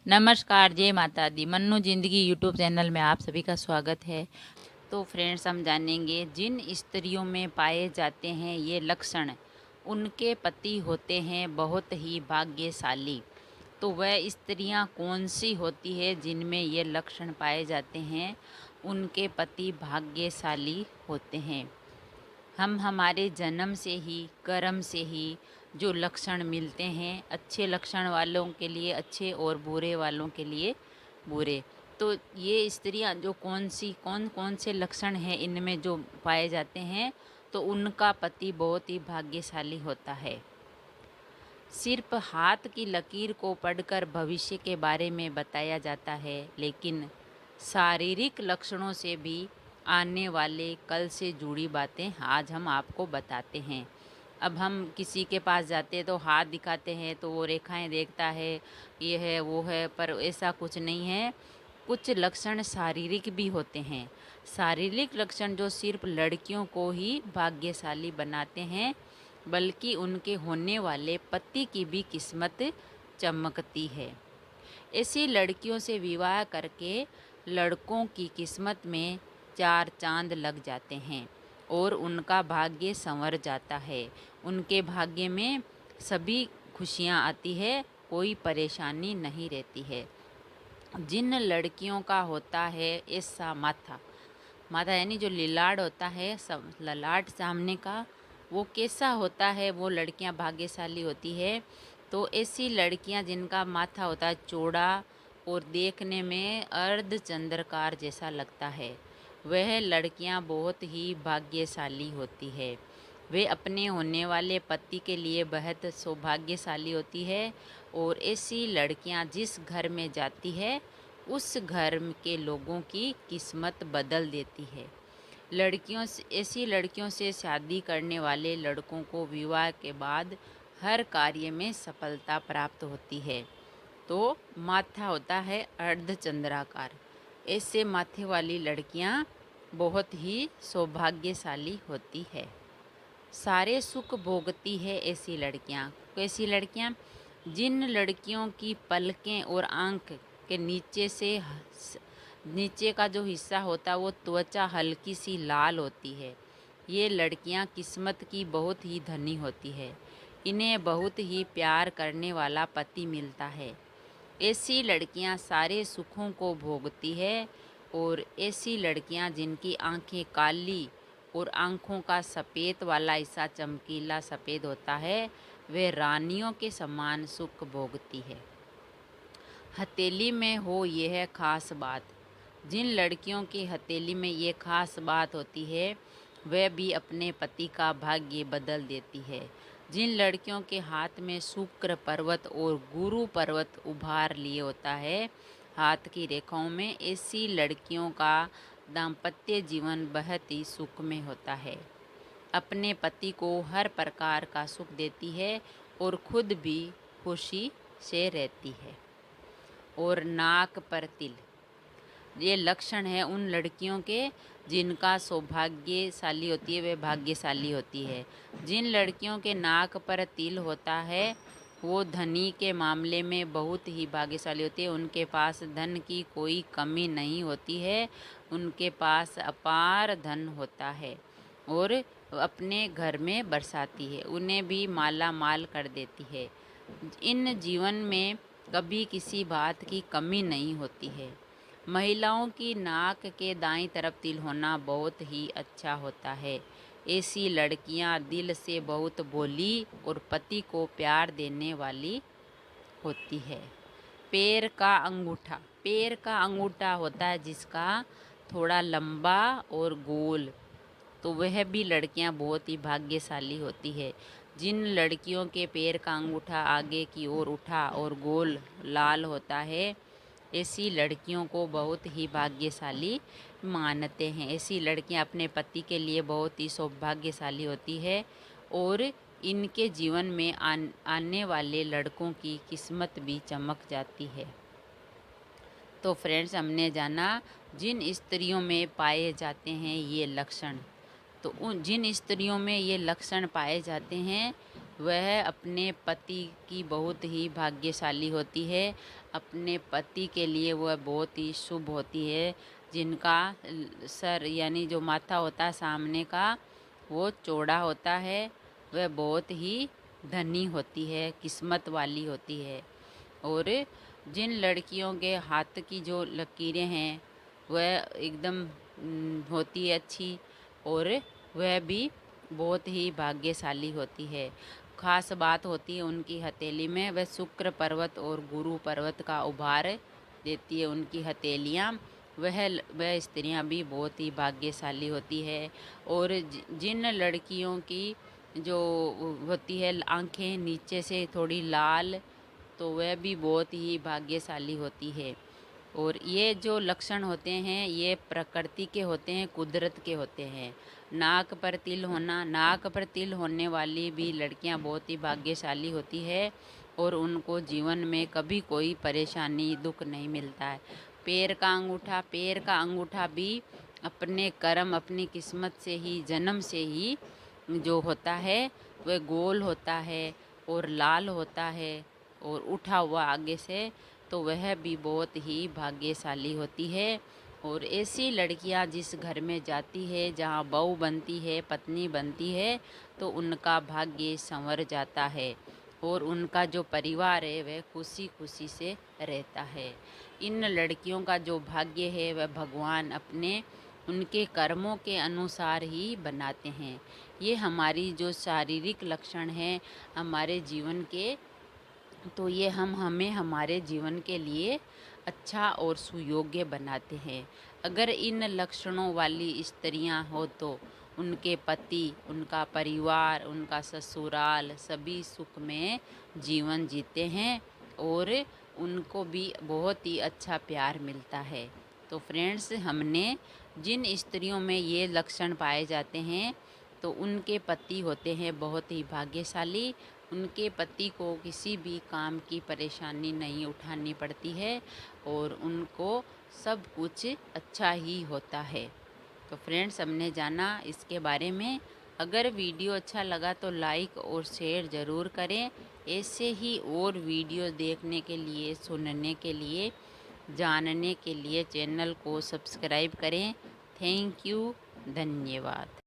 नमस्कार, जय माता दी। मन्नू ज़िंदगी यूट्यूब चैनल में आप सभी का स्वागत है। तो फ्रेंड्स, हम जानेंगे जिन स्त्रियों में पाए जाते हैं ये लक्षण, उनके पति होते हैं बहुत ही भाग्यशाली। तो वह स्त्रियां कौन सी होती है जिनमें ये लक्षण पाए जाते हैं, उनके पति भाग्यशाली होते हैं। हम हमारे जन्म से ही, कर्म से ही जो लक्षण मिलते हैं, अच्छे लक्षण वालों के लिए अच्छे और बुरे वालों के लिए बुरे। तो ये स्त्रियां जो कौन कौन से लक्षण हैं इनमें जो पाए जाते हैं, तो उनका पति बहुत ही भाग्यशाली होता है। सिर्फ हाथ की लकीर को पढ़कर भविष्य के बारे में बताया जाता है, लेकिन शारीरिक लक्षणों से भी आने वाले कल से जुड़ी बातें आज हम आपको बताते हैं। अब हम किसी के पास जाते हैं तो हाथ दिखाते हैं तो वो रेखाएं देखता है, ये है वो है, पर ऐसा कुछ नहीं है। कुछ लक्षण शारीरिक भी होते हैं। शारीरिक लक्षण जो सिर्फ लड़कियों को ही भाग्यशाली बनाते हैं, बल्कि उनके होने वाले पति की भी किस्मत चमकती है। ऐसी लड़कियों से विवाह करके लड़कों की किस्मत में चार चांद लग जाते हैं और उनका भाग्य संवर जाता है। उनके भाग्य में सभी खुशियाँ आती है, कोई परेशानी नहीं रहती है। जिन लड़कियों का होता है ऐसा माथा, माथा यानी जो लिलाड़ होता है, सब ललाट सामने का, वो कैसा होता है, वो लड़कियां भाग्यशाली होती है। तो ऐसी लड़कियां जिनका माथा होता है चौड़ा और देखने में अर्धचंद्राकार जैसा लगता है, वह लड़कियां बहुत ही भाग्यशाली होती है। वे अपने होने वाले पति के लिए बेहद सौभाग्यशाली होती है। और ऐसी लड़कियां जिस घर में जाती है, उस घर के लोगों की किस्मत बदल देती है। ऐसी लड़कियों से शादी करने वाले लड़कों को विवाह के बाद हर कार्य में सफलता प्राप्त होती है। तो माथा होता है अर्धचंद्राकार। ऐसे माथे वाली लड़कियां बहुत ही सौभाग्यशाली होती है। सारे सुख भोगती है ऐसी लड़कियां। कैसी लड़कियां? जिन लड़कियों की पलकें और आंख के नीचे का जो हिस्सा होता है वो त्वचा हल्की सी लाल होती है, ये लड़कियां किस्मत की बहुत ही धनी होती है। इन्हें बहुत ही प्यार करने वाला पति मिलता है। ऐसी लड़कियां सारे सुखों को भोगती है। और ऐसी लड़कियां जिनकी आंखें काली और आँखों का सफ़ेद वाला हिस्सा चमकीला सफ़ेद होता है, वे रानियों के समान सुख भोगती है। हथेली में हो यह खास बात, जिन लड़कियों की हथेली में ये खास बात होती है, वह भी अपने पति का भाग्य बदल देती है। जिन लड़कियों के हाथ में शुक्र पर्वत और गुरु पर्वत उभार लिए होता है हाथ की रेखाओं में, ऐसी लड़कियों का दाम्पत्य जीवन बहुत ही सुखमय होता है। अपने पति को हर प्रकार का सुख देती है और खुद भी खुशी से रहती है। और नाक पर तिल, ये लक्षण है उन लड़कियों के जिनका सौभाग्यशाली होती है, वे भाग्यशाली होती है। जिन लड़कियों के नाक पर तिल होता है, वो धनी के मामले में बहुत ही भाग्यशाली होती है। उनके पास धन की कोई कमी नहीं होती है, उनके पास अपार धन होता है और अपने घर में बरसाती है, उन्हें भी माला माल कर देती है। इन जीवन में कभी किसी बात की कमी नहीं होती है। महिलाओं की नाक के दाईं तरफ तिल होना बहुत ही अच्छा होता है। ऐसी लड़कियां दिल से बहुत भोली और पति को प्यार देने वाली होती है। पैर का अंगूठा, पैर का अंगूठा होता है जिसका थोड़ा लंबा और गोल, तो वह भी लड़कियां बहुत ही भाग्यशाली होती है। जिन लड़कियों के पैर का अंगूठा आगे की ओर उठा और गोल लाल होता है, ऐसी लड़कियों को बहुत ही भाग्यशाली मानते हैं। ऐसी लड़कियां अपने पति के लिए बहुत ही सौभाग्यशाली होती है और इनके जीवन में आने वाले लड़कों की किस्मत भी चमक जाती है। तो फ्रेंड्स, हमने जाना जिन स्त्रियों में पाए जाते हैं ये लक्षण। तो जिन स्त्रियों में ये लक्षण पाए जाते हैं, वह अपने पति की बहुत ही भाग्यशाली होती है। अपने पति के लिए वह बहुत ही शुभ होती है। जिनका सर यानी जो माथा होता है सामने का वो चौड़ा होता है, वह बहुत ही धनी होती है, किस्मत वाली होती है। और जिन लड़कियों के हाथ की जो लकीरें हैं वह एकदम होती है अच्छी, और वह भी बहुत ही भाग्यशाली होती है। खास बात होती है उनकी हथेली में, वह शुक्र पर्वत और गुरु पर्वत का उभार देती है उनकी हथेलियाँ। वह स्त्रियाँ भी बहुत ही भाग्यशाली होती है। और जिन लड़कियों की जो होती है आंखें नीचे से थोड़ी लाल, तो वह भी बहुत ही भाग्यशाली होती है। और ये जो लक्षण होते हैं ये प्रकृति के होते हैं, कुदरत के होते हैं। नाक पर तिल होना, नाक पर तिल होने वाली भी लड़कियां बहुत ही भाग्यशाली होती है, और उनको जीवन में कभी कोई परेशानी दुख नहीं मिलता है। पैर का अंगूठा भी अपने कर्म, अपनी किस्मत से ही, जन्म से ही जो होता है वह गोल होता है और लाल होता है और उठा हुआ आगे से, तो वह भी बहुत ही भाग्यशाली होती है। और ऐसी लड़कियां जिस घर में जाती है जहां बहू बनती है, पत्नी बनती है, तो उनका भाग्य संवर जाता है और उनका जो परिवार है वह खुशी खुशी से रहता है। इन लड़कियों का जो भाग्य है वह भगवान अपने उनके कर्मों के अनुसार ही बनाते हैं। ये हमारी जो शारीरिक लक्षण हैं हमारे जीवन के, तो ये हमें हमारे जीवन के लिए अच्छा और सुयोग्य बनाते हैं। अगर इन लक्षणों वाली स्त्रियां हो तो उनके पति, उनका परिवार, उनका ससुराल सभी सुख में जीवन जीते हैं और उनको भी बहुत ही अच्छा प्यार मिलता है। तो फ्रेंड्स, हमने जिन स्त्रियों में ये लक्षण पाए जाते हैं तो उनके पति होते हैं बहुत ही भाग्यशाली। उनके पति को किसी भी काम की परेशानी नहीं उठानी पड़ती है और उनको सब कुछ अच्छा ही होता है। तो फ्रेंड्स, हमने जाना इसके बारे में। अगर वीडियो अच्छा लगा तो लाइक और शेयर ज़रूर करें। ऐसे ही और वीडियो देखने के लिए, सुनने के लिए, जानने के लिए चैनल को सब्सक्राइब करें। थैंक यू, धन्यवाद।